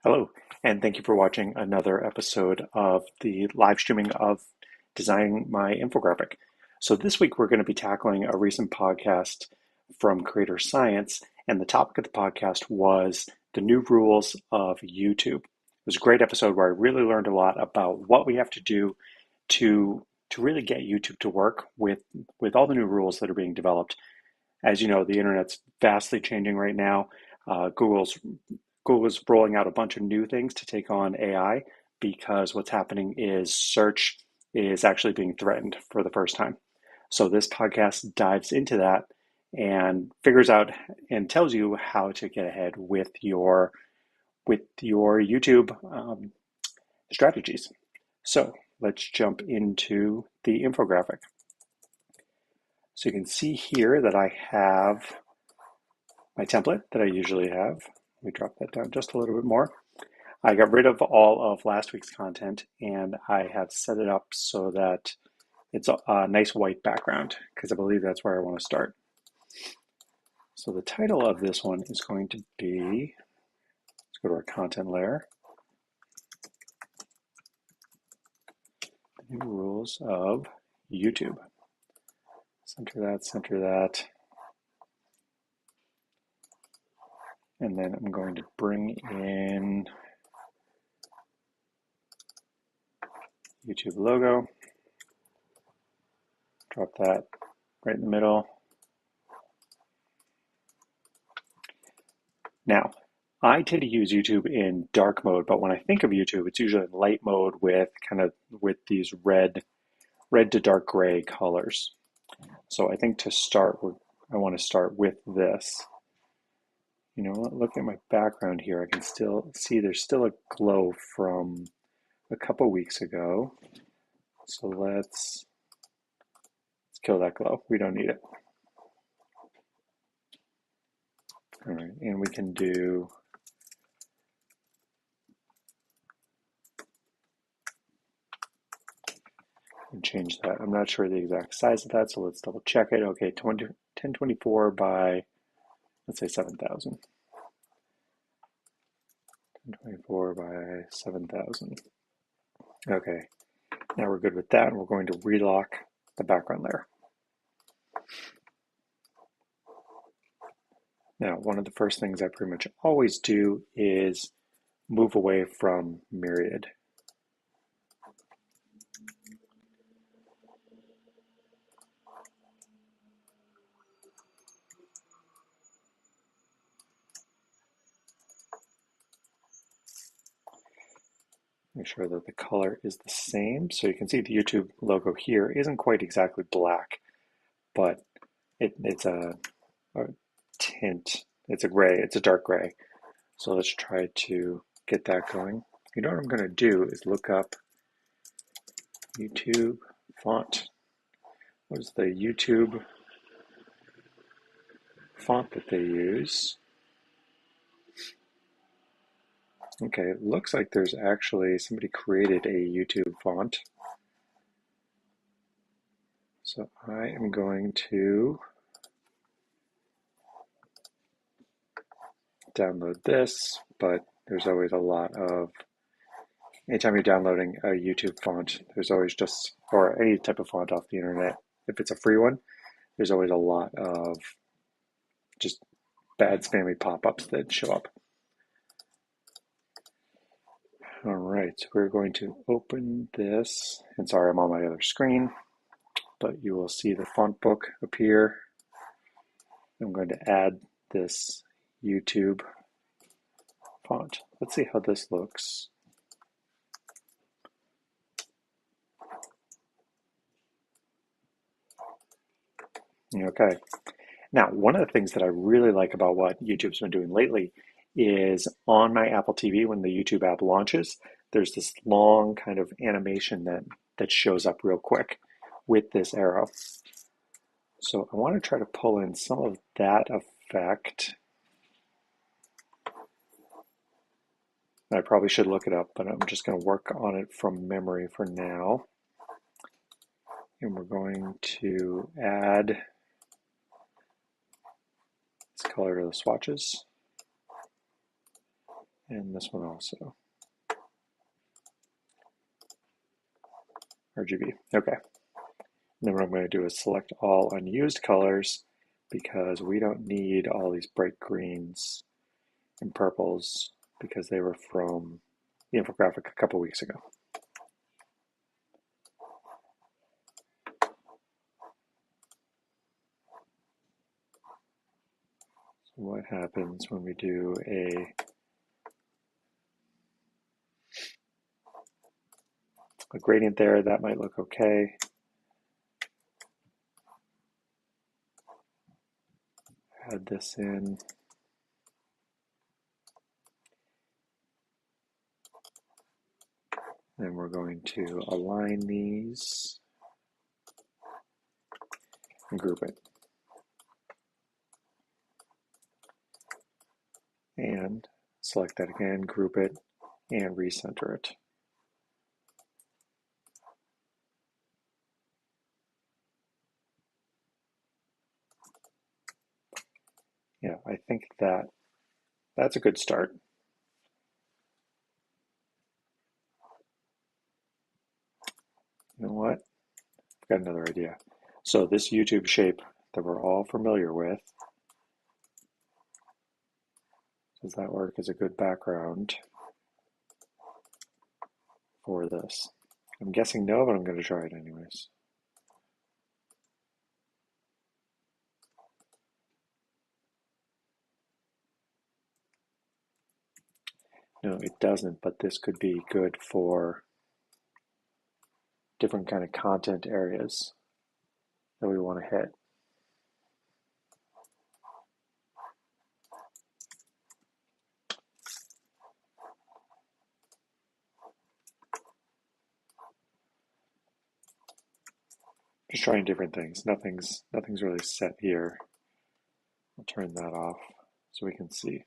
Hello, and thank you for watching another episode of the live streaming of designing my infographic. So this week we're going to be tackling a recent podcast from Creator Science, and the topic of the podcast was the new rules of YouTube. It was a great episode where I really learned a lot about what we have to do to really get YouTube to work with all the new rules that are being developed. As you know, the internet's vastly changing right now. Google's rolling out a bunch of new things to take on AI because what's happening is search is actually being threatened for the first time. So this podcast dives into that and figures out and tells you how to get ahead with your YouTube strategies. So let's jump into the infographic. So you can see here that I have my template that I usually have. Let me drop that down just a little bit more. I got rid of all of last week's content and I have set it up so that it's a nice white background because I believe that's where I want to start. So the title of this one is going to be, let's go to our content layer, the new rules of YouTube. Center that. And then I'm going to bring in YouTube logo, drop that right in the middle. Now, I tend to use YouTube in dark mode, but when I think of YouTube, it's usually in light mode with these red to dark gray colors. So I think to start, I want to start with this. You know, look at my background here. I can still see there's still a glow from a couple weeks ago. So let's kill that glow. We don't need it. All right, and we can do and change that. I'm not sure the exact size of that, so let's double check it. Okay, 1024 by, let's say 7,000. 1024 by 7,000. Okay, now we're good with that, and we're going to relock the background layer. Now, one of the first things I pretty much always do is move away from Myriad. Make sure that the color is the same. So you can see the YouTube logo here isn't quite exactly black, but it's a tint. It's a gray, it's a dark gray. So let's try to get that going. You know what I'm going to do is look up YouTube font. What is the YouTube font that they use? Okay, it looks like there's actually somebody created a YouTube font. So I am going to download this, but there's always a lot of, anytime you're downloading a YouTube font, there's always just, or any type of font off the internet, if it's a free one, there's always a lot of just bad spammy pop-ups that show up. All right, so we're going to open this, and sorry, I'm on my other screen, but you will see the font book appear. I'm going to add this YouTube font. Let's see how this looks. Okay. Now, one of the things that I really like about what YouTube's been doing lately is on my Apple TV, when the YouTube app launches, there's this long kind of animation that shows up real quick with this arrow. So I want to try to pull in some of that effect. I probably should look it up, but I'm just going to work on it from memory for now. And we're going to add this color to the swatches. And this one also. RGB. Okay. And then what I'm going to do is select all unused colors because we don't need all these bright greens and purples because they were from the infographic a couple weeks ago. So what happens when we do a gradient there? That might look okay. Add this in. Then we're going to align these and group it. And select that again, group it, and recenter it. Yeah, I think that's a good start. You know what? I've got another idea. So this YouTube shape that we're all familiar with, does that work as a good background for this? I'm guessing no, but I'm going to try it anyways. No, it doesn't, but this could be good for different kind of content areas that we want to hit. Just trying different things. Nothing's really set here. I'll turn that off so we can see.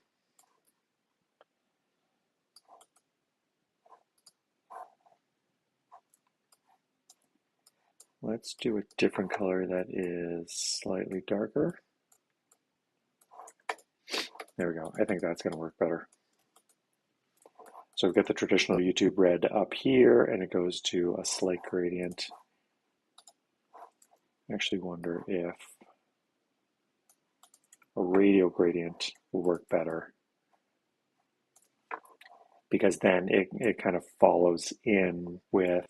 Let's do a different color that is slightly darker. There we go. I think that's going to work better. So we've got the traditional YouTube red up here, and it goes to a slight gradient. I actually wonder if a radial gradient will work better, because then it kind of follows in with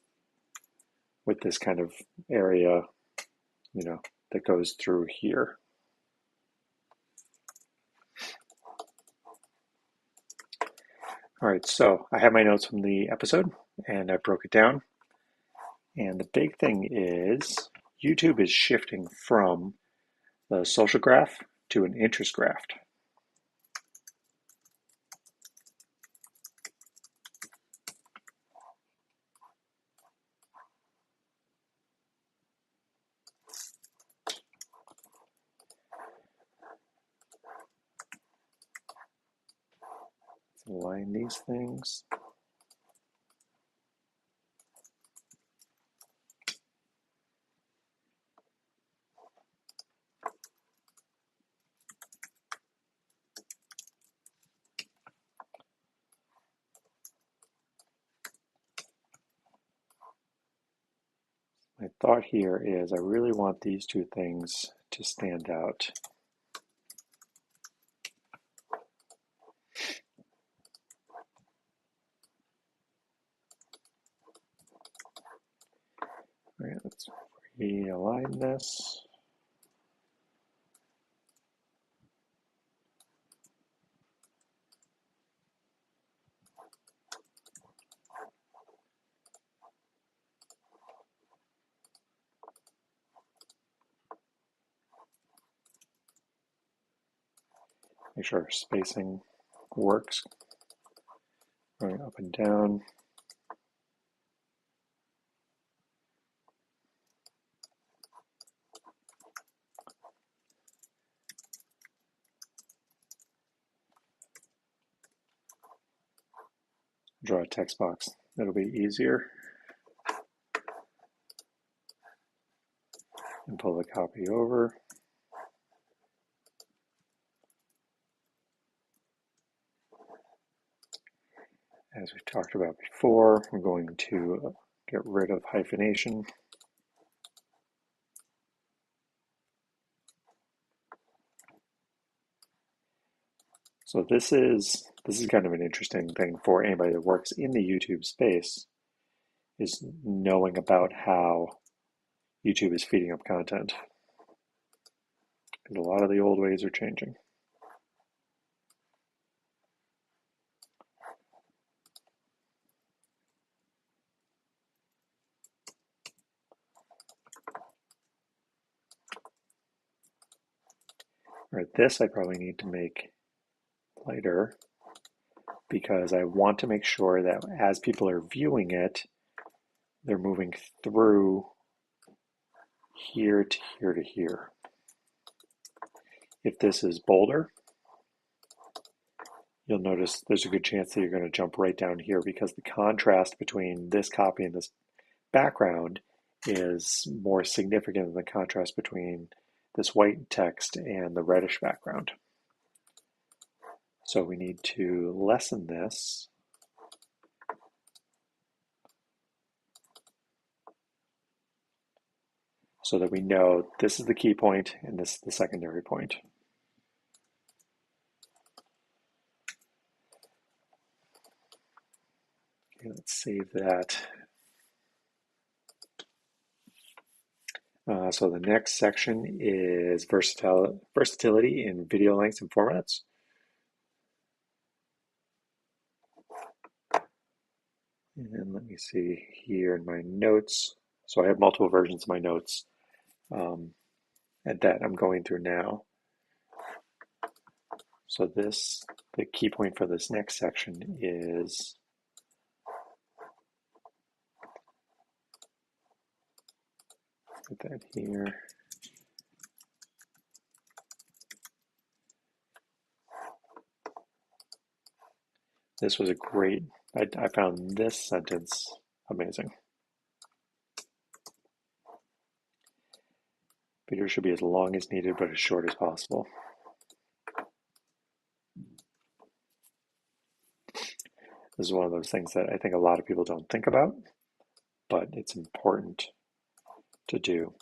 this kind of area, you know, that goes through here. All right, so I have my notes from the episode and I broke it down. And the big thing is YouTube is shifting from the social graph to an interest graph. Let's align these things. My thought here is I really want these two things to stand out. All right, let's realign this. Make sure our spacing works. Going up and down. Draw a text box. That'll be easier. And pull the copy over. As we've talked about before, we're going to get rid of hyphenation. So this is kind of an interesting thing for anybody that works in the YouTube space, is knowing about how YouTube is feeding up content. And a lot of the old ways are changing. All right, this I probably need to make lighter because I want to make sure that as people are viewing it, they're moving through here to here to here. If this is bolder, you'll notice there's a good chance that you're going to jump right down here because the contrast between this copy and this background is more significant than the contrast between this white text and the reddish background. So we need to lessen this so that we know this is the key point and this is the secondary point. Okay, let's save that. So the next section is versatility in video lengths and formats. And let me see here in my notes. So I have multiple versions of my notes and that I'm going through now. So the key point for this next section is put that here. This was a great, I found this sentence amazing. Video should be as long as needed, but as short as possible. This is one of those things that I think a lot of people don't think about, but it's important to do.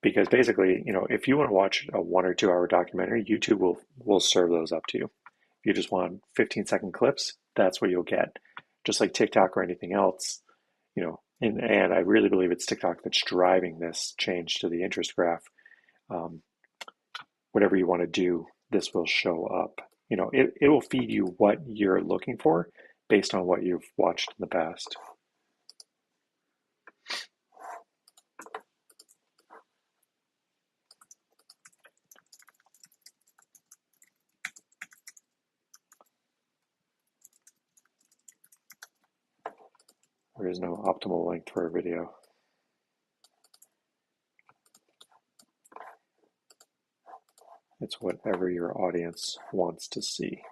Because basically, if you want to watch a 1 or 2 hour documentary, YouTube will serve those up to you. If you just want 15-second clips, that's what you'll get. Just like TikTok or anything else, and I really believe it's TikTok that's driving this change to the interest graph. Whatever you want to do, this will show up. It will feed you what you're looking for based on what you've watched in the past. There is no optimal length for a video. It's whatever your audience wants to see.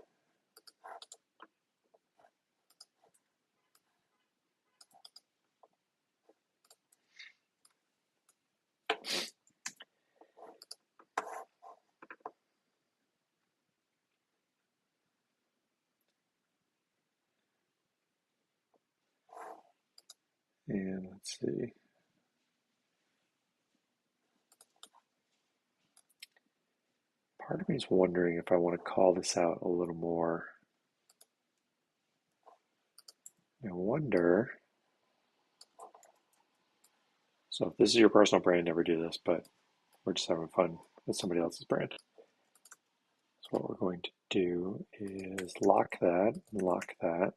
And let's see. Part of me is wondering if I want to call this out a little more. I wonder. So if this is your personal brand, never do this, but we're just having fun with somebody else's brand. So what we're going to do is lock that and lock that,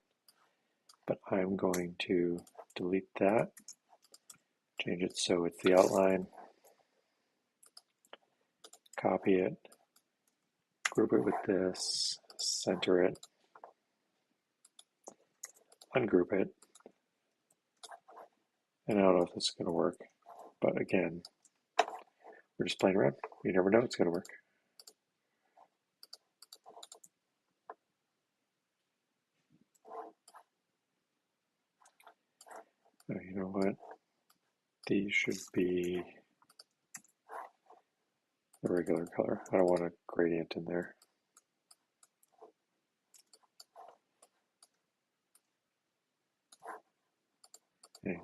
but I'm going to delete that, change it so it's the outline, copy it, group it with this, center it, ungroup it, and I don't know if this is going to work, but again, we're just playing around. You never know it's going to work. Oh, you know what? These should be the regular color. I don't want a gradient in there.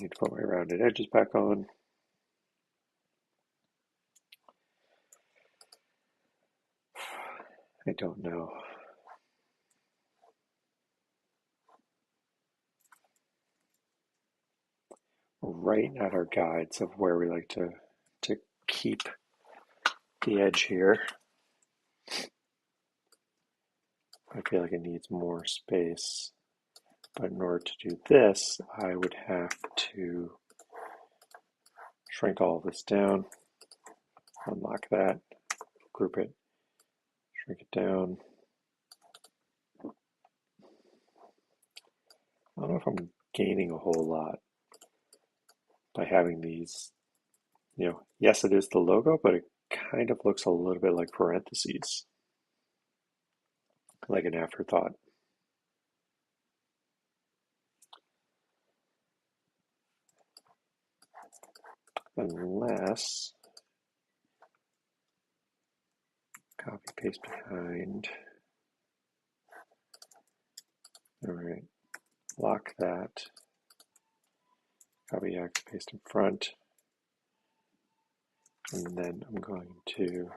need to put my rounded edges back on. I don't know. Right at our guides of where we like to keep the edge here. I feel like it needs more space, but in order to do this, I would have to shrink all of this down, unlock that, group it, shrink it down. I don't know if I'm gaining a whole lot by having these, yes, it is the logo, but it kind of looks a little bit like parentheses, like an afterthought. Unless, copy, paste behind. All right, lock that. Copy, paste in front. And then I'm going to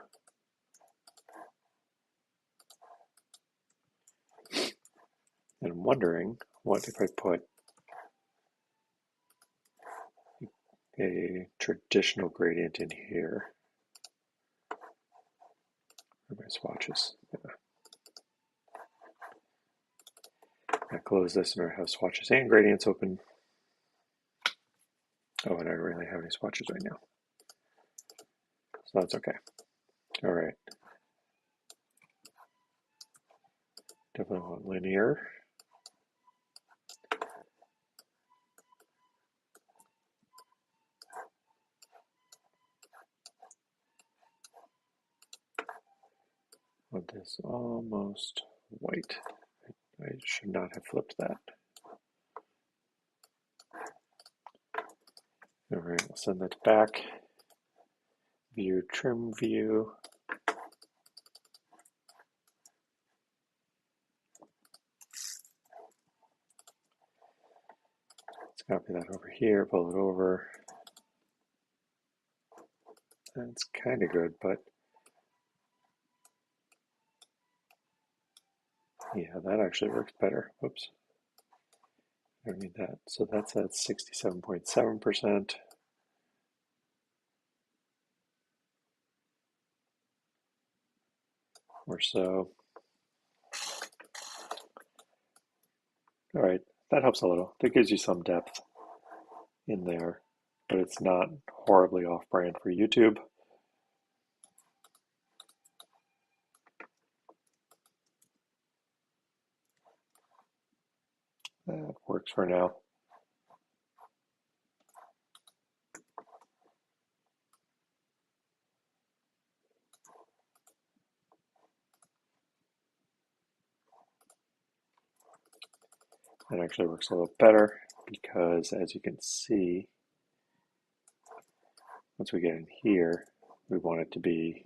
and I'm wondering what if I put a traditional gradient in here. Where are my swatches? Yeah. I close this and I have swatches and gradients open. Oh, and I don't really have any swatches right now. So that's okay. All right. Definitely want linear. Want this almost white. I should not have flipped that. All right, I'll send that back. View, trim view. Let's copy that over here, pull it over. That's kind of good, but yeah, that actually works better. Whoops. I don't need that. So that's at 67.7%. Or so. All right, that helps a little. That gives you some depth in there, but it's not horribly off-brand for YouTube. That works for now. It actually works a little better because, as you can see, once we get in here, we want it to be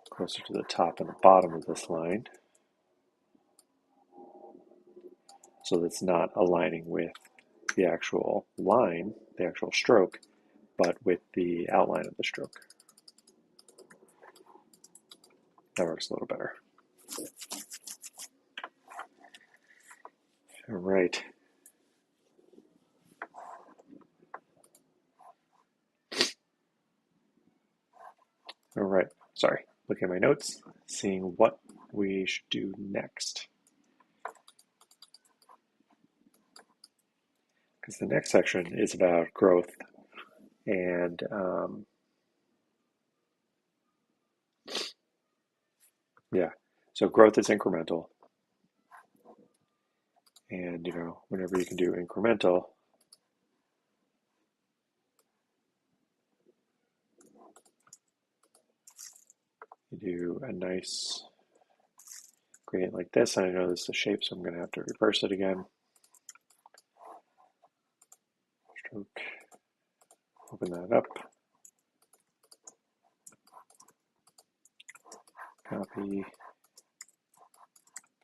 closer to the top and the bottom of this line. So that's not aligning with the actual line, the actual stroke, but with the outline of the stroke. That works a little better. All right. All right. Sorry. Looking at my notes, seeing what we should do next. Because the next section is about growth and yeah, so growth is incremental. And, whenever you can do incremental, you do a nice gradient like this. And I know this is a shape, so I'm going to have to reverse it again. Stroke, open that up. Copy,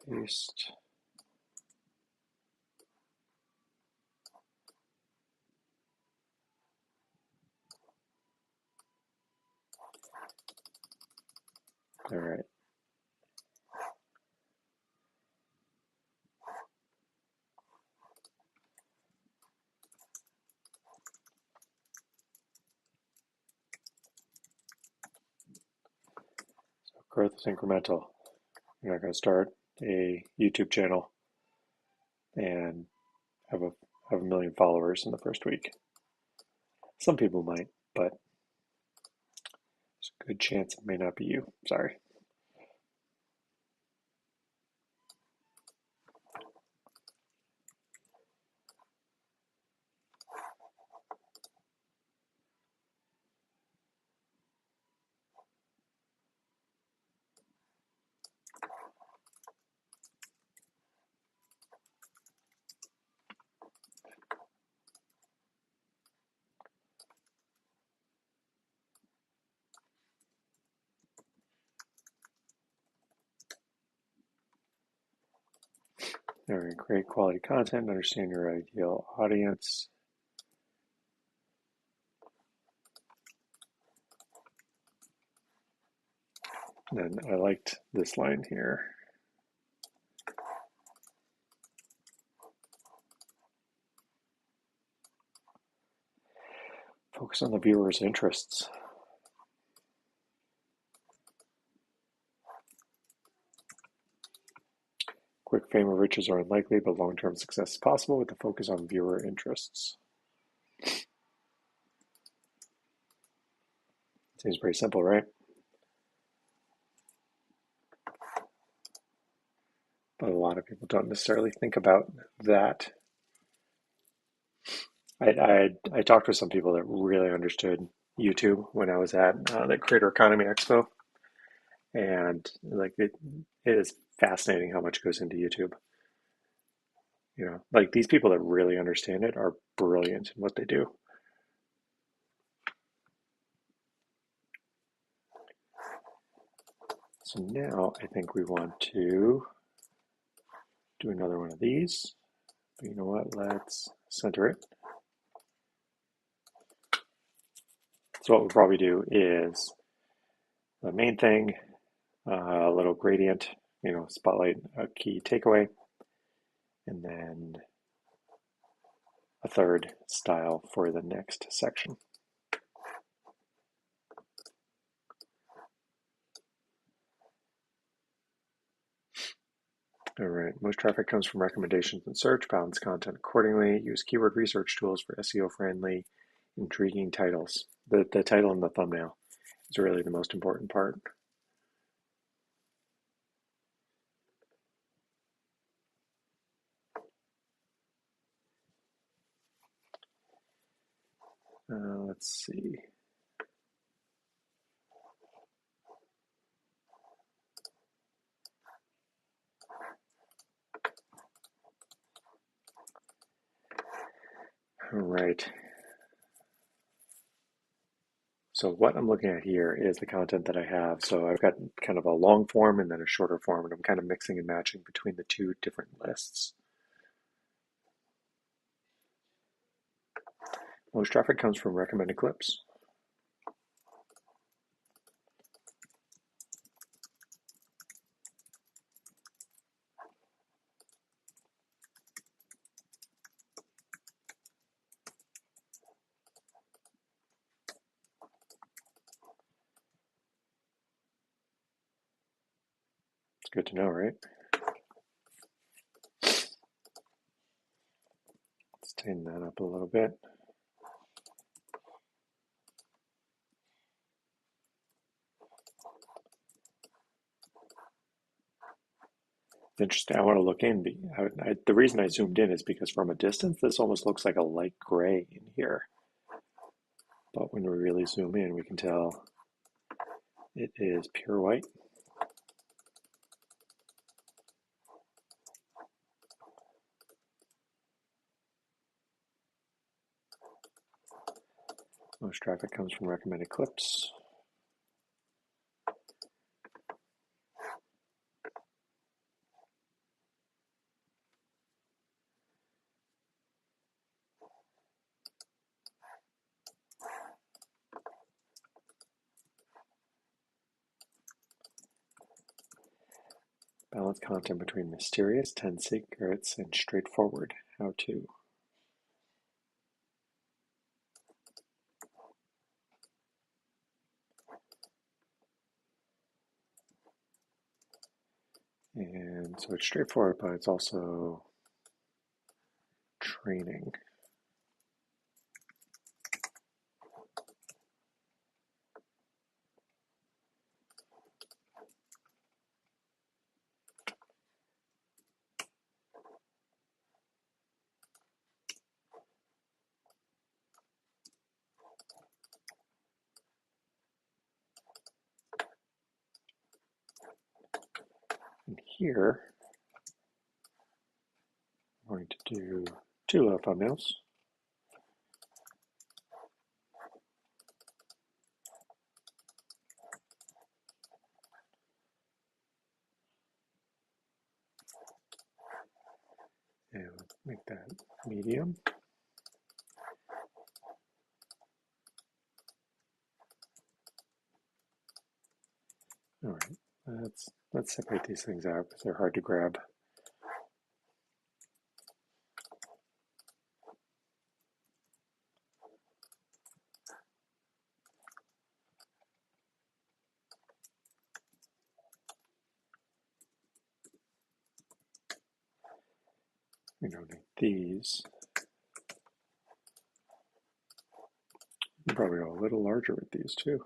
paste. All right. So growth is incremental. You're not going to start a YouTube channel and have a million followers in the first week. Some people might, but there's a good chance it may not be you. Sorry. All right, create quality content, understand your ideal audience. And I liked this line here. Focus on the viewer's interests. Quick fame or riches are unlikely, but long-term success is possible with the focus on viewer interests. Seems pretty simple, right? But a lot of people don't necessarily think about that. I talked with some people that really understood YouTube when I was at the Creator Economy Expo, and like it is fascinating how much goes into YouTube. You know, like these people that really understand it are brilliant in what they do. So now I think we want to do another one of these. But you know what? Let's center it. So what we'll probably do is the main thing, a little gradient, you know, spotlight a key takeaway, and then a third style for the next section. All right, most traffic comes from recommendations and search. Balance content accordingly. Use keyword research tools for SEO-friendly, intriguing titles. The title and the thumbnail is really the most important part. Let's see. All right. So what I'm looking at here is the content that I have. So I've got kind of a long form and then a shorter form, and I'm kind of mixing and matching between the two different lists. Most traffic comes from recommended clips. It's good to know, right? Let's tighten that up a little bit. It's interesting. I want to look in. The reason I zoomed in is because from a distance, this almost looks like a light gray in here. But when we really zoom in, we can tell it is pure white. Most traffic comes from recommended clips. Balance content between mysterious 10 secrets and straightforward how to. And so it's straightforward, but it's also training. And here, I'm going to do 2 little thumbnails. And make that medium. All right, let's separate these things out because they're hard to grab. We don't need these. You probably go a little larger with these too.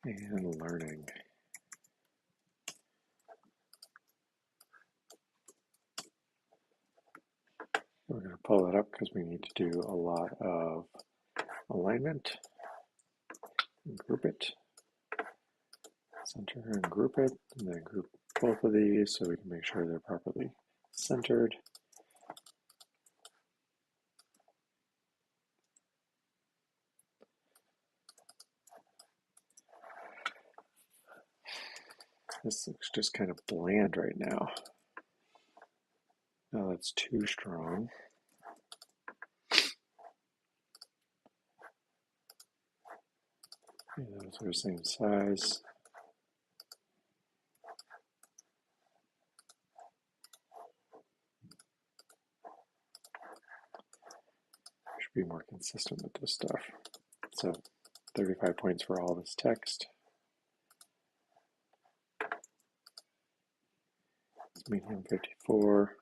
And learning. We're going to pull that up because we need to do a lot of alignment. And group it. Center and group it. And then group both of these so we can make sure they're properly centered. This looks just kind of bland right now. No, that's too strong. Yeah, those are the same size. Should be more consistent with this stuff. So 35 points for all this text. It's medium 54.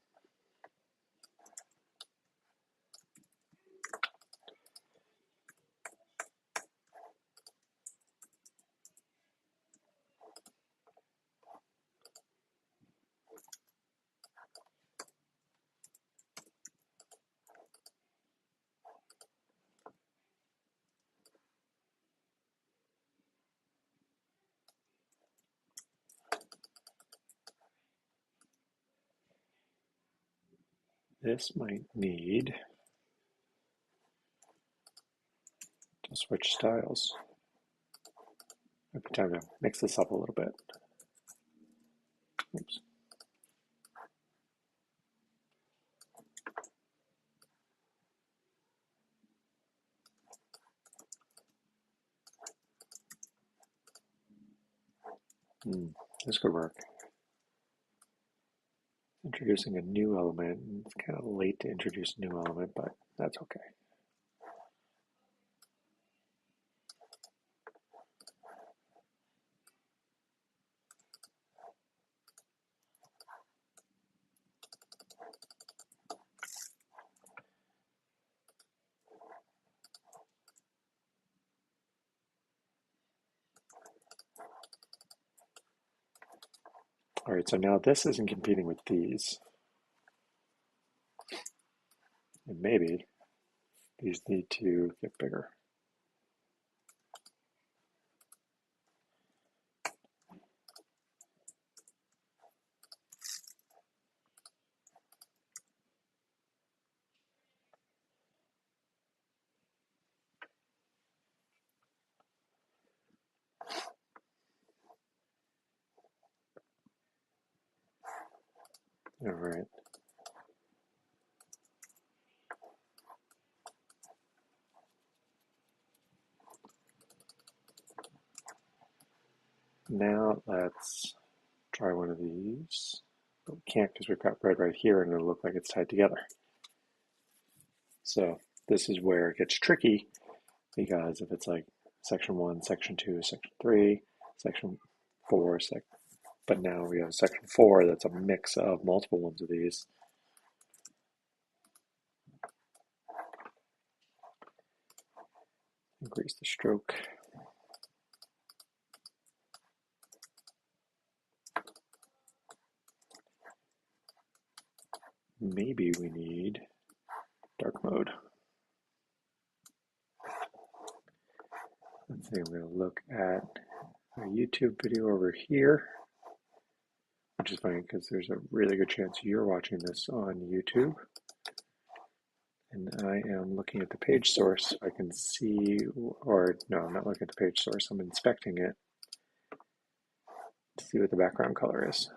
This might need to switch styles. Might be time to mix this up a little bit. Oops. This could work. Introducing a new element. It's kind of late to introduce a new element, but that's okay. All right, so now this isn't competing with these. And maybe these need to get bigger. All right. Now let's try one of these. But we can't because we've got red right here and it'll look like it's tied together. So this is where it gets tricky, because if it's like section 1, section 2, section 3, section 4, but now we have section 4 that's a mix of multiple ones of these. Increase the stroke. Maybe we need dark mode. Let's see, I'm going to look at a YouTube video over here, which is funny because there's a really good chance you're watching this on YouTube. And I am looking at the page source so I can see, or no, I'm not looking at the page source, I'm inspecting it to see what the background color is.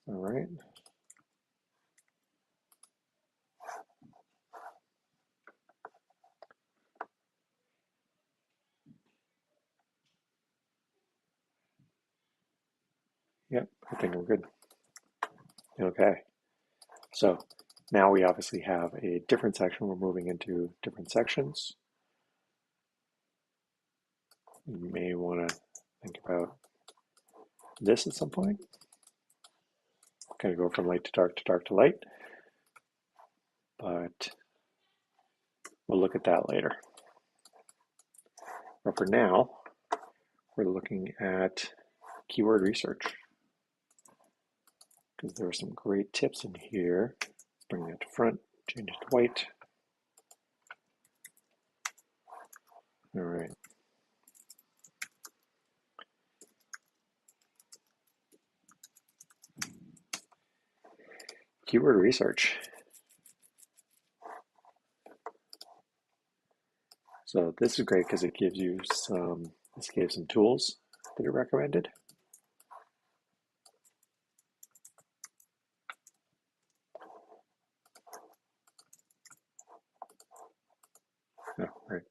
All right. Yep, I think I'm good. Okay, so now we obviously have a different section. We're moving into different sections. You may want to think about this at some point. Kind of go from light to dark to dark to light, but we'll look at that later. But for now, we're looking at keyword research, because there are some great tips in here. Let's bring that to front, change it to white. All right. Keyword research. So this is great because it gives you this gave some tools that are recommended. Oh, right.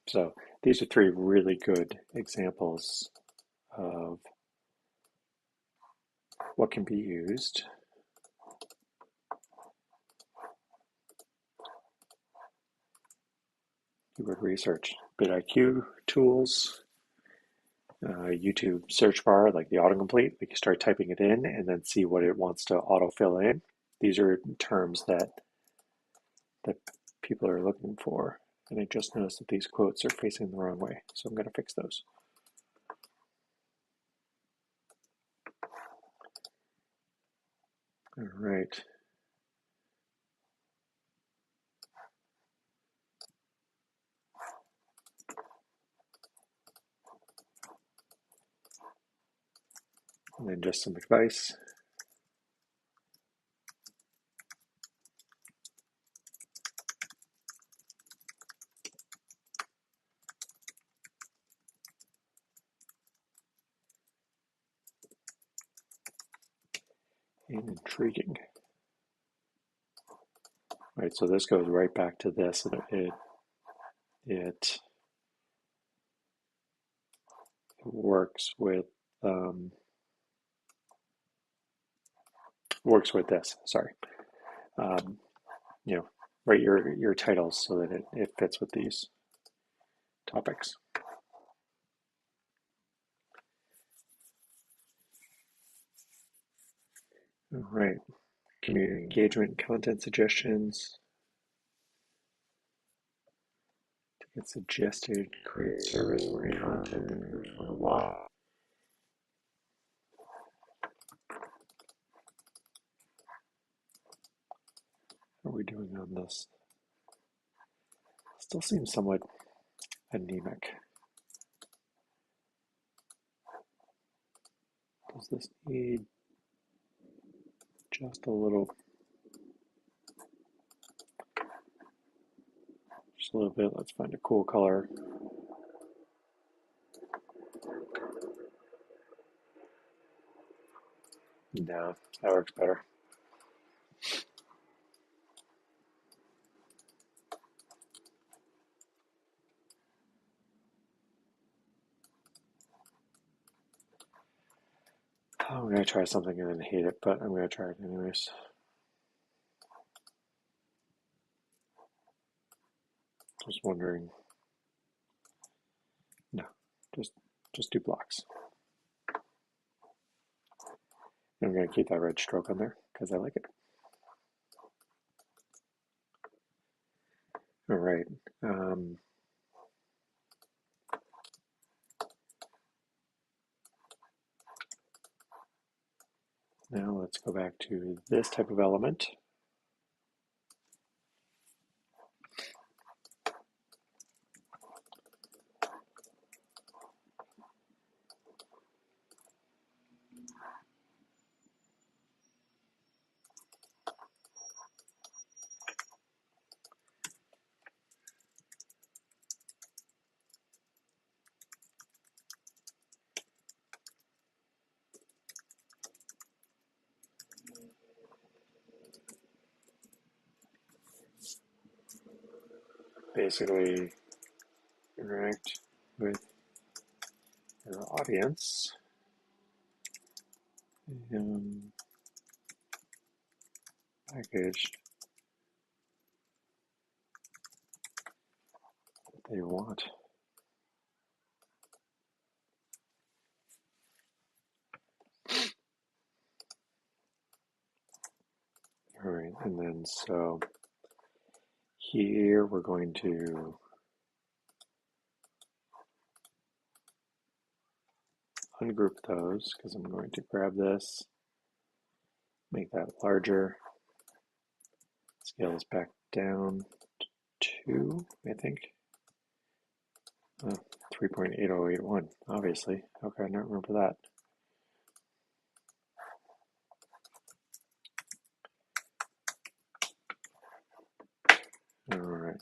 So these are 3 really good examples of what can be used. Keyword research, vidIQ tools, YouTube search bar, like the autocomplete. We can start typing it in and then see what it wants to autofill in. These are terms that people are looking for. And I just noticed that these quotes are facing the wrong way, so I'm going to fix those. All right. And then just some advice. And intriguing. All right, so this goes right back to this. It works with this. Sorry, you know, write your titles so that it fits with these topics. All right, community engagement, content suggestions. It suggested create service-oriented content and here's what a lot. How are we doing on this? Still seems somewhat anemic. Does this need just a little bit? Let's find a cool color. No, that works better. I'm going to try something and then hate it, but I'm going to try it anyways. Just wondering. No, just do blocks. I'm going to keep that red stroke on there because I like it. All right. Now let's go back to this type of element. Basically, interact with your audience and package what they want. All right, and then so here we're going to ungroup those because I'm going to grab this, make that larger, scale this back down to 2, I think. 3.8081, obviously. Okay, I don't remember that. All right.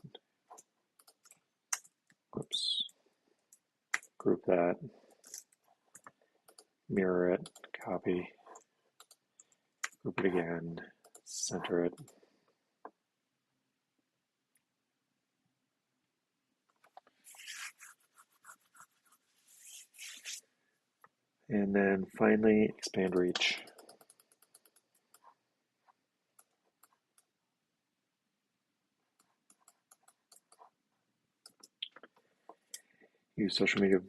Oops. Group that. Mirror it. Copy. Group it again. Center it. And then finally, expand reach. Use social media.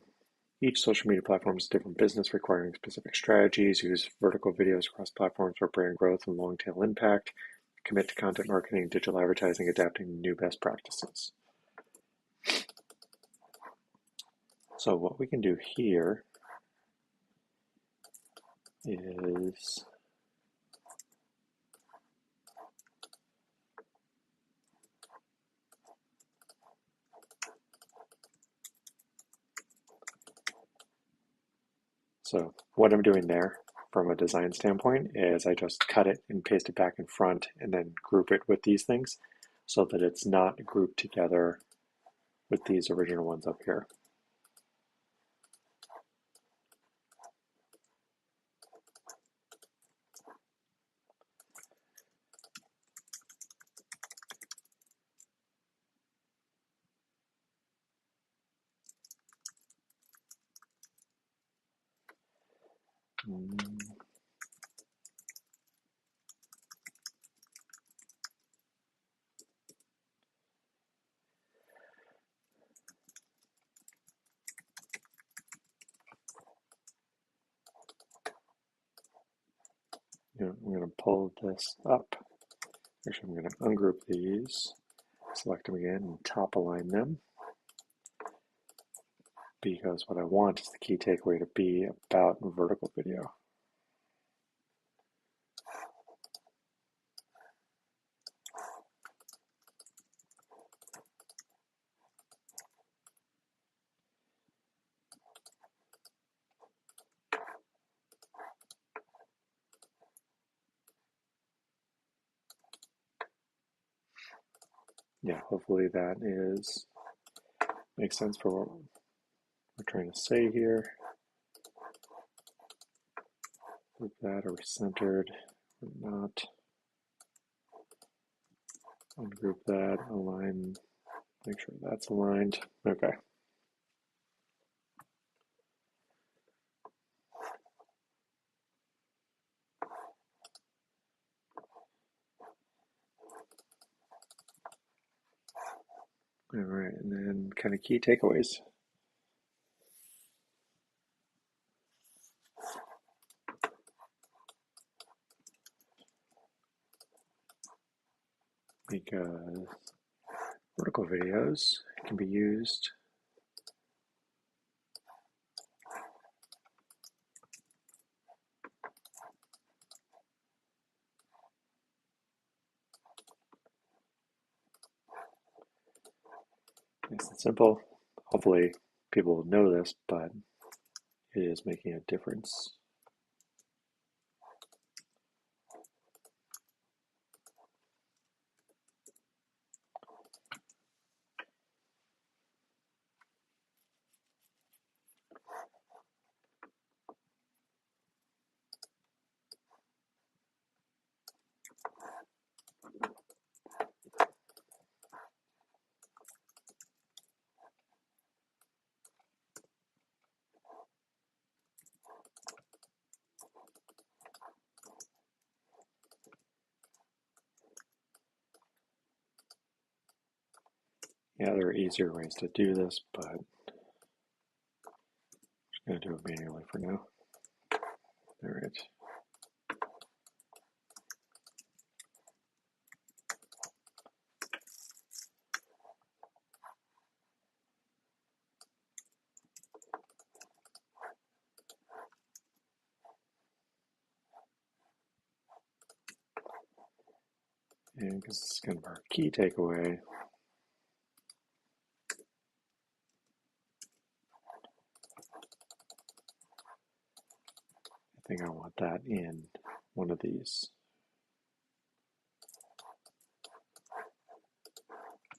Each social media platform is a different business requiring specific strategies. Use vertical videos across platforms for brand growth and long tail impact. Commit to content marketing, digital advertising, adapting new best practices. So what we can do here is so what I'm doing there from a design standpoint is I just cut it and paste it back in front and then group it with these things so that it's not grouped together with these original ones up here. I'm going to pull this up. Actually, I'm going to ungroup these, select them again, and top align them. because what I want is the key takeaway to be about vertical video. Yeah, hopefully that makes sense for what we're trying to say here. Group that, are we centered or not? Ungroup that, align, make sure that's aligned. Okay. All right, and then kind of key takeaways. Because vertical videos can be used nice and simple. Hopefully people know this, but it is making a difference. Yeah, there are easier ways to do this, but I'm just going to do it manually for now. All right. And because this is kind of our key takeaway, I think I want that in one of these.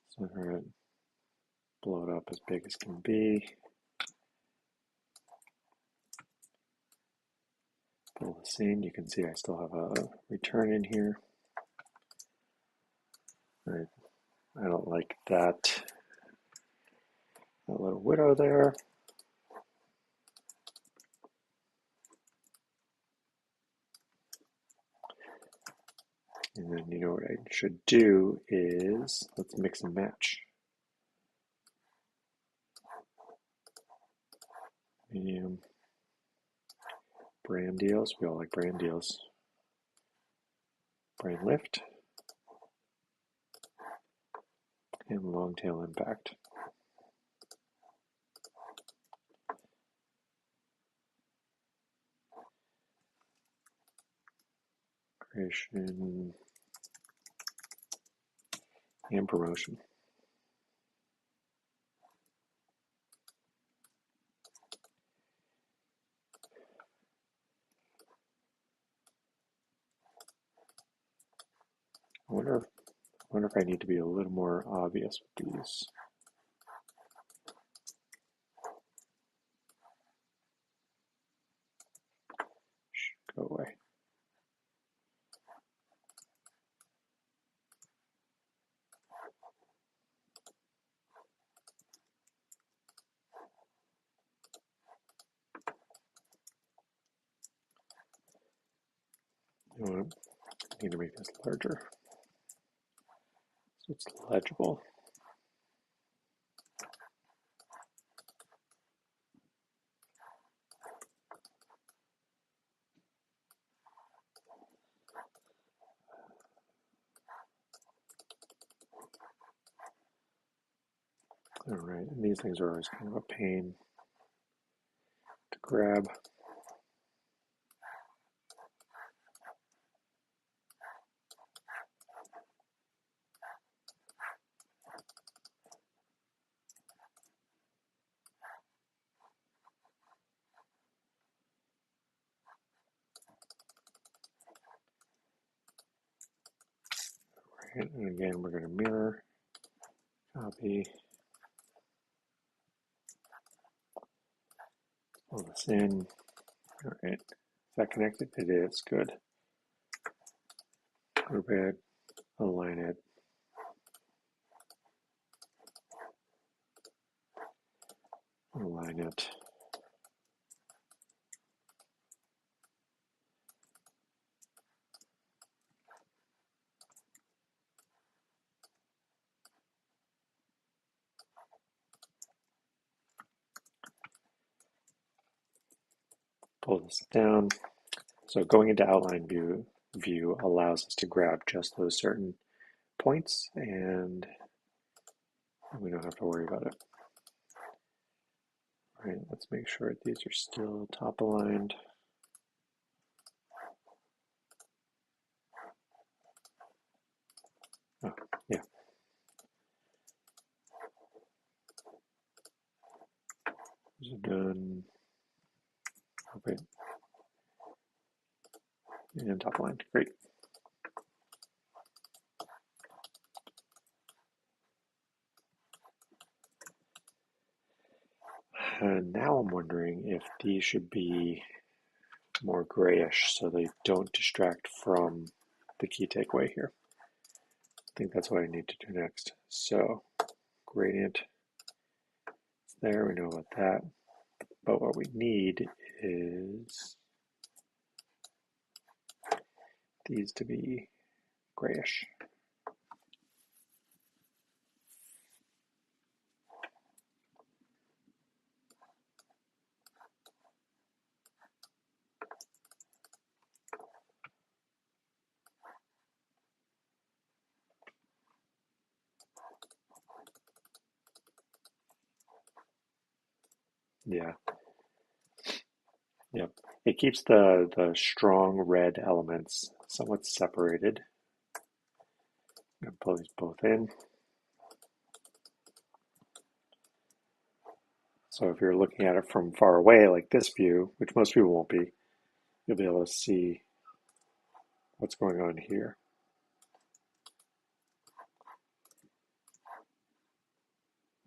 So I'm going to blow it up as big as can be. Pull this in. You can see I still have a return in here. I don't like that little widow there. And then you know what I should do is, let's mix and match. Medium brand deals, we all like brand deals. Brand lift and long tail impact. Creation and promotion. I wonder if I need to be a little more obvious with these. Go away. You know what? I need to make this larger so it's legible. All right, and these things are always kind of a pain. grab and again, we're going to mirror, copy, pull this in. All right, is that connected? It is, good. Group it, align it. Align it. Pull this down. So going into outline view allows us to grab just those certain points, and we don't have to worry about it. All right, let's make sure these are still top aligned. Oh, yeah. These are done. Okay. And top aligned. Great. And now I'm wondering if these should be more grayish so they don't distract from the key takeaway here. I think that's what I need to do next. So gradient is there, we know about that. But what we need is these to be grayish. Yeah. Yep. It keeps the strong red elements somewhat separated. I'm going to pull these both in. So if you're looking at it from far away, like this view, which most people won't be, you'll be able to see what's going on here.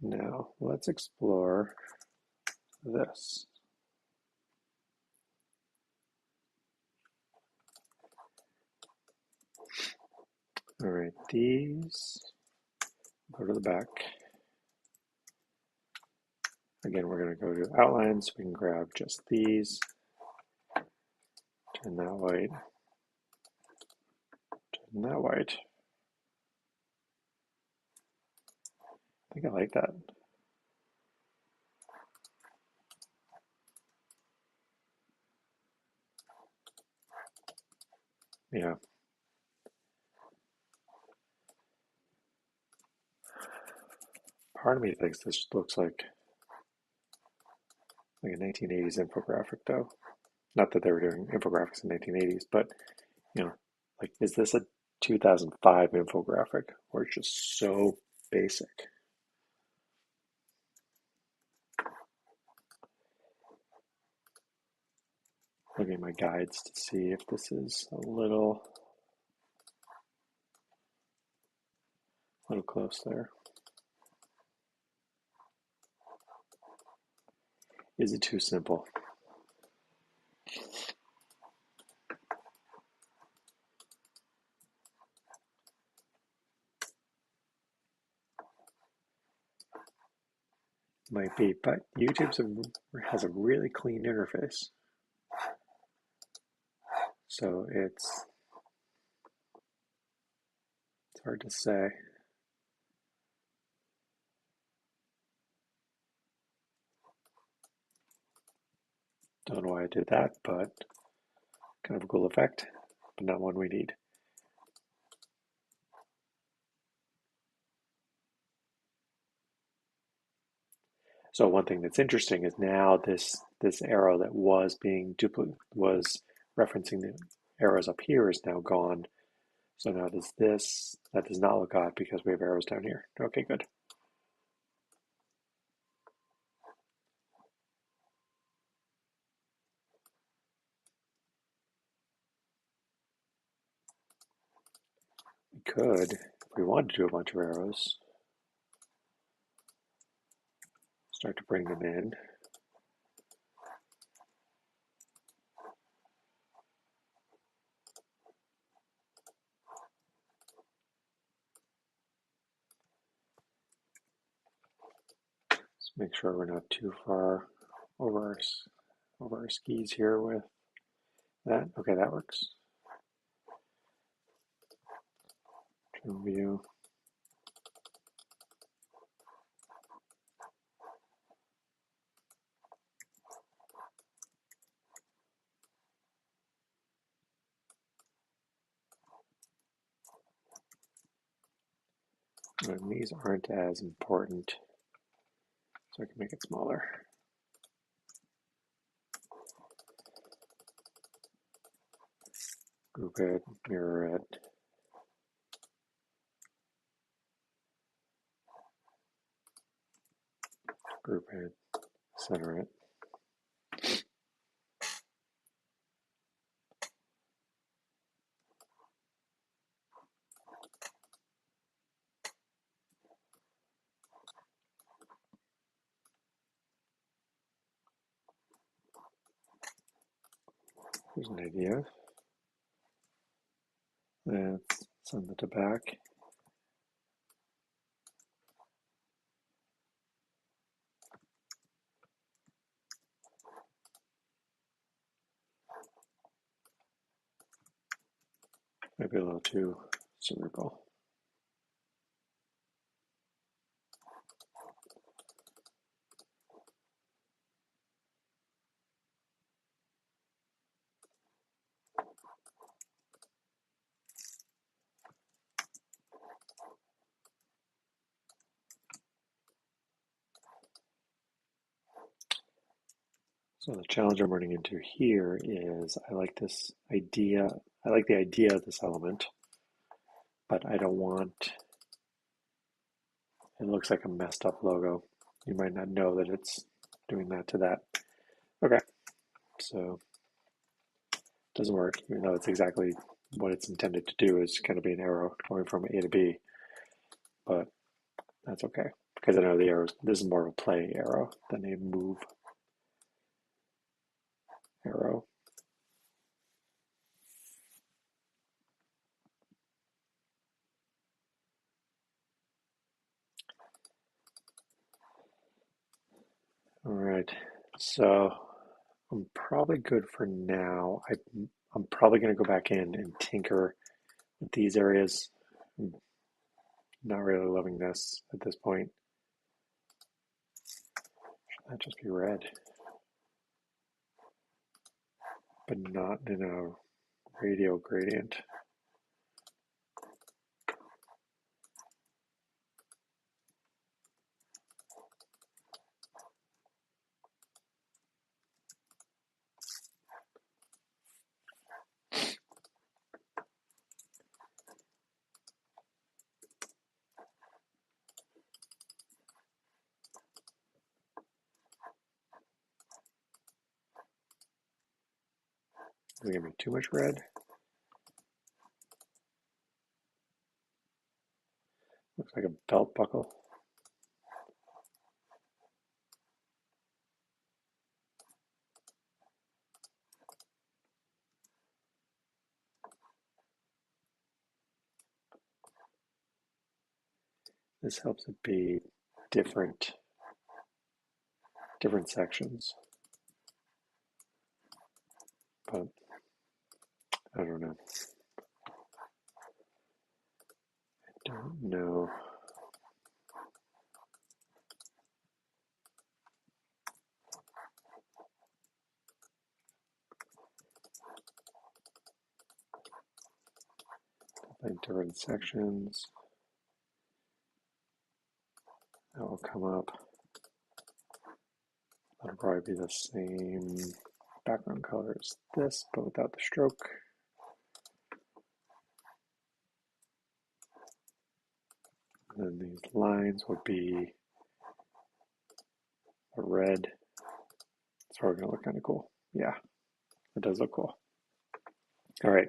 Now, let's explore this. All right, these go to the back. Again, we're going to go to outlines. We can grab just these, turn that white, turn that white. I think I like that. Yeah. Part of me thinks this looks like a 1980s infographic, though. Not that they were doing infographics in 1980s, but you know, like, is this a 2005 infographic or it's just so basic? Looking at my guides to see if this is a little close there. Is it too simple? Might be, but YouTube has a really clean interface. So it's hard to say. Don't know why I did that, but kind of a cool effect, but not one we need. So one thing that's interesting is now this this arrow that was referencing the arrows up here is now gone. So now that does not look odd because we have arrows down here. Okay, good. We could, if we wanted to do a bunch of arrows, start to bring them in. Let's make sure we're not too far over our skis here with that. Okay, that works. Trim view. And these aren't as important, so I can make it smaller. Group it, mirror it. Group it, center it. Here's an idea. Let's send it to back. Maybe a little too cerebral. So the challenge I'm running into here is I like the idea of this element, but I don't want, it looks like a messed up logo. You might not know that it's doing that to that. Okay, so it doesn't work, even though it's exactly what it's intended to do is kind of be an arrow going from A to B, but that's okay, because I know the arrows, this is more of a play arrow than a move arrow. All right, so I'm probably good for now. I'm probably going to go back in and tinker with these areas. I'm not really loving this at this point. Should that just be red? But not in a radial gradient. Is it going to be too much red? Looks like a belt buckle. This helps it be different sections. But I don't know. I don't know. Like different sections. That will come up That'll probably be the same background color as this, but without the stroke. And then these lines would be a red. It's probably going to look kind of cool. Yeah, it does look cool. All right.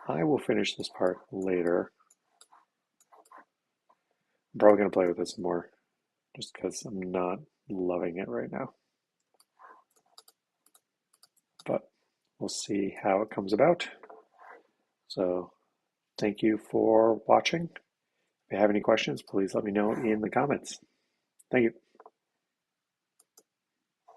I will finish this part later. I'm probably going to play with this more just because I'm not loving it right now. But we'll see how it comes about. So thank you for watching. If you have any questions, please let me know in the comments. Thank you.